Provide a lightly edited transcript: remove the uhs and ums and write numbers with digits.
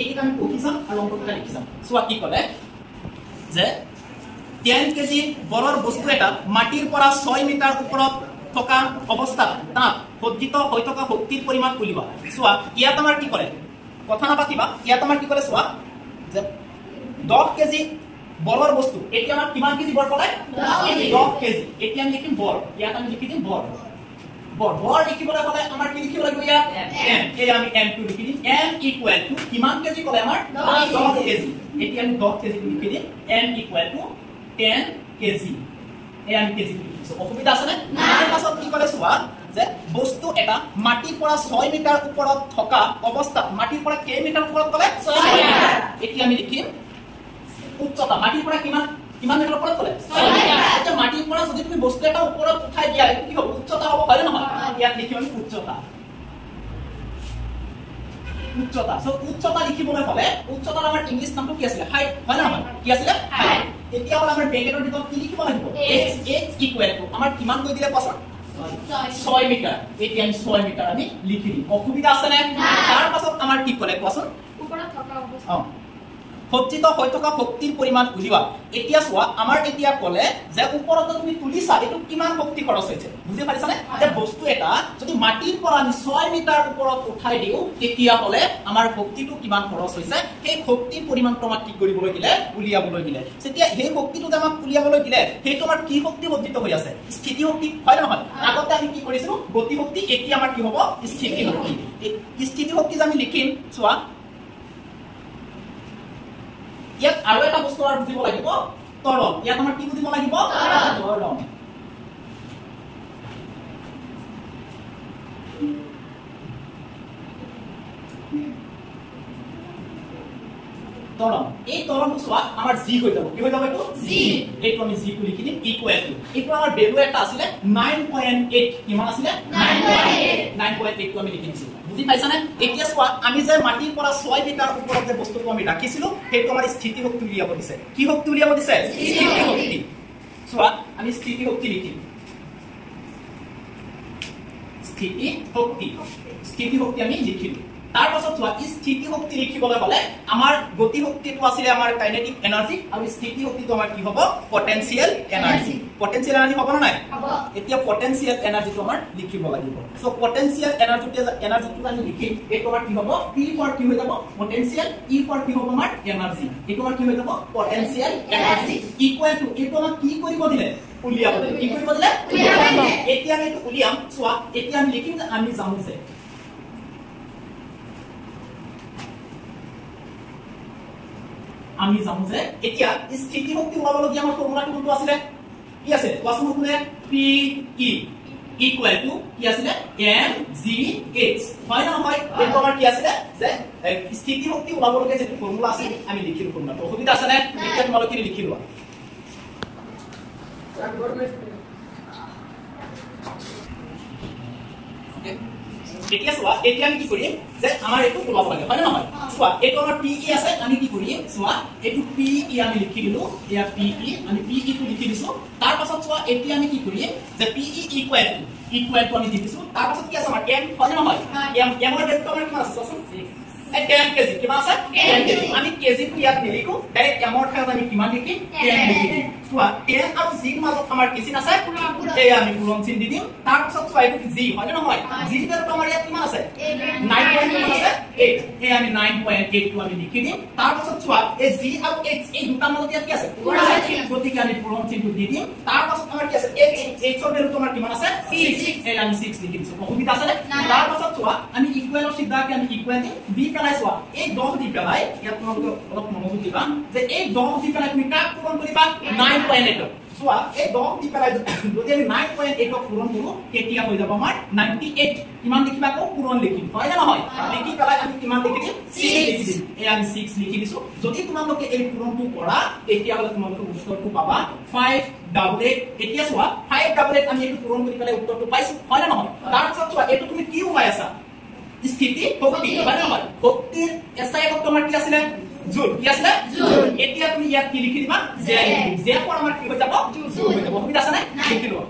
এইটা আমি পঢ়ি যাম আৰু অংকটা লিখি যাম চোৱা কি ক'লে যে 10 কেজি বৰৰ বস্তু এটা মাটিৰ পৰা 6 মিটাৰ ওপৰত থকা অৱস্থাত তাত সজ্জিত হৈ থকা শক্তিৰ পৰিমাণ উলিওৱা চোৱা ইয়াত আমাৰ কি কৰে কথা নাপাতিবা ইয়াত আমাৰ কি কৰে চোৱা যে 10 কেজি বৰৰ বস্তু এতিয়া আমাৰ কিমান কেজি বৰ ক'লে 10 কেজি এতিয়া আমি লিখিম বৰ ইয়াত আমি লিখি দিম বৰ বৰ লিখিবলৈ হ'লে আমাৰ কি লিখিব লাগিব ইয়াত m এই আমি m টো লিখি দিম m ইকুৱেল টু কিমান কেজি ক'লে আমাৰ 10 কেজি এতিয়া আমি 10 কেজি লিখি দিম m ইকুৱেল টু 10 কেজি এই আমি কেজি লিখিছো অসুবিধা আছে নে তাৰ পাছত কি ক'লে চোৱা যে বস্তু এটা মাটিৰ পৰা 6 মিটাৰ ওপৰত থকা অৱস্থাত মাটিৰ পৰা কেই মিটাৰ ওপৰত ক'লে 6 মিটাৰ এতিয়া আমি লিখিম উচ্চতা মাটিৰ পৰা কিমান মিটাৰ ওপৰত ক'লে 6 মিটাৰ আচ্ছা মাটিৰ পৰা যদি তুমি বস্তু এটা ওপৰত উঠাই দিয়া কি হ'ব উচ্চতা হ'ব হয় নহয় ইয়াত লিখিম আমি উচ্চতা সো উচ্চতা লিখিবলৈ হ'লে উচ্চতাৰ আমাৰ ইংলিছ নামটো কি আছিল হাইট হয় নহয় কি আছিল হাইট এতিয়া হ'ল আমাৰ ব্ৰেকেটৰ ভিতৰত কি লিখিব লাগিব x ইকুৱেল টু আমাৰ কিমান কৈ দিলে পাছত 6 মিটাৰ এতিয়া আমি 6 মিটাৰ আমি লিখি দিম অসুবিধা আছে নে তাৰ পাছত আমাৰ কি ক'লে কোৱাচোন ওপৰত থকা অৱস্থা সজ্জিত হৈ থকা শক্তিৰ পৰিমাণ উলিওৱা এতিয়া চোৱা আমাৰ এতিয়া ক'লে যে ওপৰত তুমি তুলিছা এটো কিমান শক্তি খৰচ হৈছে বুজি পাইছানে যে বস্তু এটা যদি মাটিৰ পৰা আমি 6 মিটাৰ ওপৰত উঠাই দিও তেতিয়া হ'লে আমাৰ শক্তিটো কিমান খৰচ হৈছে সেই শক্তিৰ পৰিমাণটো আমাক কি কৰিবলৈ দিলে উলিয়াবলৈ দিলে তেতিয়া সেই শক্তিটো যে আমাক উলিয়াবলৈ দিলে সেইটো আমাৰ কি শক্তি সজ্জিত হৈ আছে স্থিতি শক্তি হয় নহয় আগতে আমি কি কৰিছিলো গতি শক্তি এতিয়া আমাৰ কি হ'ব স্থিতি শক্তি স্থিতি শক্তি যে আমি লিখিম চোৱা ইয়াত আৰু এটা বস্তু আৰু বুজিব লাগিব তৰল ইয়াত আমাৰ কি বুজিব লাগিব তৰল এই তৰলটো চোৱা আমাৰ জি হৈ যাব কি হৈ যাব এইটো জি এইটো আমি জি টো লিখি দিম ইকুৱেল টু এইটো আমাৰ ভ্যালু এটা আছিল 9.8 কিমান আছিল 9.8 টো আমি লিখি দিছিলো বুজি পাইছানে এতিয়া চোৱা আমি যে মাটিৰ পৰা 6 মিটাৰ ওপৰত যে বস্তুটো আমি ৰাখিছিলো সেইটো আমাৰ স্থিতি শক্তি উলিয়াব দিছে কি শক্তি উলিয়াব দিছে স্থিতি শক্তি চোৱা আমি স্থিতি শক্তি লিখিম স্থিতি শক্তি আমি লিখিম তাৰ পাছত চোৱা স্থিতি শক্তি লিখিবলৈ হ'লে আমাৰ গতি শক্তিটো আছিল আমাৰ কাইনেটিক এনাৰ্জি আৰু স্থিতি শক্তিটো আমাৰ কি হ'ব পটেনশিয়াল এনাৰ্জি হ'ব না নাই হ'ব এতিয়া পটেনশিয়াল এনাৰ্জিটো আমাৰ লিখিব লাগিব সো পটেনশিয়াল এনাৰ্জিটো আমি লিখিম এইটো আমাৰ কি হ'ব p ফৰ কি হৈ যাব পটেনশিয়াল e ফৰ কি হ'ব আমাৰ এনাৰ্জি এইটো আমাৰ কি হৈ যাব পটেনশিয়াল এনাৰ্জি ইকুৱেল টু এইটো আমাৰ কি কৰিব দিলে উলিয়াব দিলে কি কৰিব দিলে এতিয়া আমি এইটো উলিয়াম চোৱা এতিয়া আমি লিখিম যে আমি জানো যে আমি জানো যে এতিয়া স্থিতি শক্তি ওলাবলগীয়া আমাৰ ফৰ্মুলাটো কোনটো আছিল কি আছে কোৱাচোন কোনে পি ই ইকুৱেল টু কি আছিল এম জি এইচ হয় না হয় এইটো আমাৰ কি আছিল যে স্থিতি শক্তি ওলাবলগীয়া যে ফৰ্মুলা আছে আমি লিখিলো ফৰ্মুলাটো অসুবিধা আছে নে এতিয়া তোমালোকে লিখি লোৱা এতিয়া চোৱা এতিয়া আমি কি কৰিম যে আমাৰ এইটো ওলাব লাগে হয় না নহয় চোৱা এইটো আমাৰ পি ই আছে আমি কি কৰিম চোৱা এইটো পি ই আমি লিখি দিলো ইয়া পি ই আমি পি ই টো লিখি দিছো তাৰ পাছত চোৱা এতিয়া আমি কি কৰিম যে পি ই ইকুৱেল টু আমি লিখিছো তাৰ পাছত কি আছে আমাৰ m হয় না নহয় m ৰ ভ্যালুটো আমাৰ কিমান আছে চোৱাচোন 10 কেজি কিমান আছে 10 কেজি আমি কেজি টো ইয়াত নিলিখো ডাইৰেক্ট m ৰ ঠাইত আমি কিমান লিখিম 10 লিখি দিম চোৱা 10 আৰু g ৰ মাজত আমাৰ কি চিন আছে এই আমি পূৰণ চিন দি দিম তাৰ পাছত চোৱা এইটো g হয় না নহয় g ৰ ভ্যালুটো আমাৰ ইয়াত কিমান আছে 9.8 এই আমি 9.8 টো আমি লিখি দিম তাৰ পাছত চোৱা এই g আৰু h এই দুটা মাজত ইয়াত কি আছে গতিকে আমি পূৰণ চিনটো দি দিম তাৰ পাছত আমাৰ কি আছে h ৰ ভ্যালুটো আমাৰ কিমান আছে 6 এই আমি 6 লিখি দিছো অসুবিধা আছে তাৰ পাছত চোৱা আমি ইকুৱেলৰ সিদ্ধাকে আমি ইকুৱেল দি পেলাই চোৱা এই 10 দি পেলাই ইয়াত তোমালোকে অলপ মনোযোগ দিবা যে এই 10 দি পেলাই তুমি কাক পূৰণ কৰিবা 9.8 চোৱা এই 10 দি পেলাই যদি আমি 9.8 ক পূৰণ কৰো তেতিয়া হৈ যাব আমাৰ 98 কিমান লিখিবা কো পূৰণ লিখিম হয় না নহয় লিখি পেলাই আমি কিমান লিখি দিম 6 লিখি দিম এই আমি 6 লিখি দিছো যদি তোমালোকে এই পূৰণটো কৰা তেতিয়া হলে তোমালোকে উত্তৰটো পাবা 588 এতিয়া চোৱা 588 আমি এইটো পূৰণ কৰি পেলাই উত্তৰটো পাইছো হয় না নহয় তাৰ পিছত চোৱা এইটো তুমি কি উপায় আছা স্থিতি শক্তি হয় না নহয় শক্তিৰ এছাই তোমাৰ কি আছিল জুল কি আছিল জুল এতিয়া তুমি ইয়াত কি লিখি দিবা যে পৰ আমাৰ কি হৈ যাব জুল হৈ যাব অসুবিধা আছে না লিখি লোৱা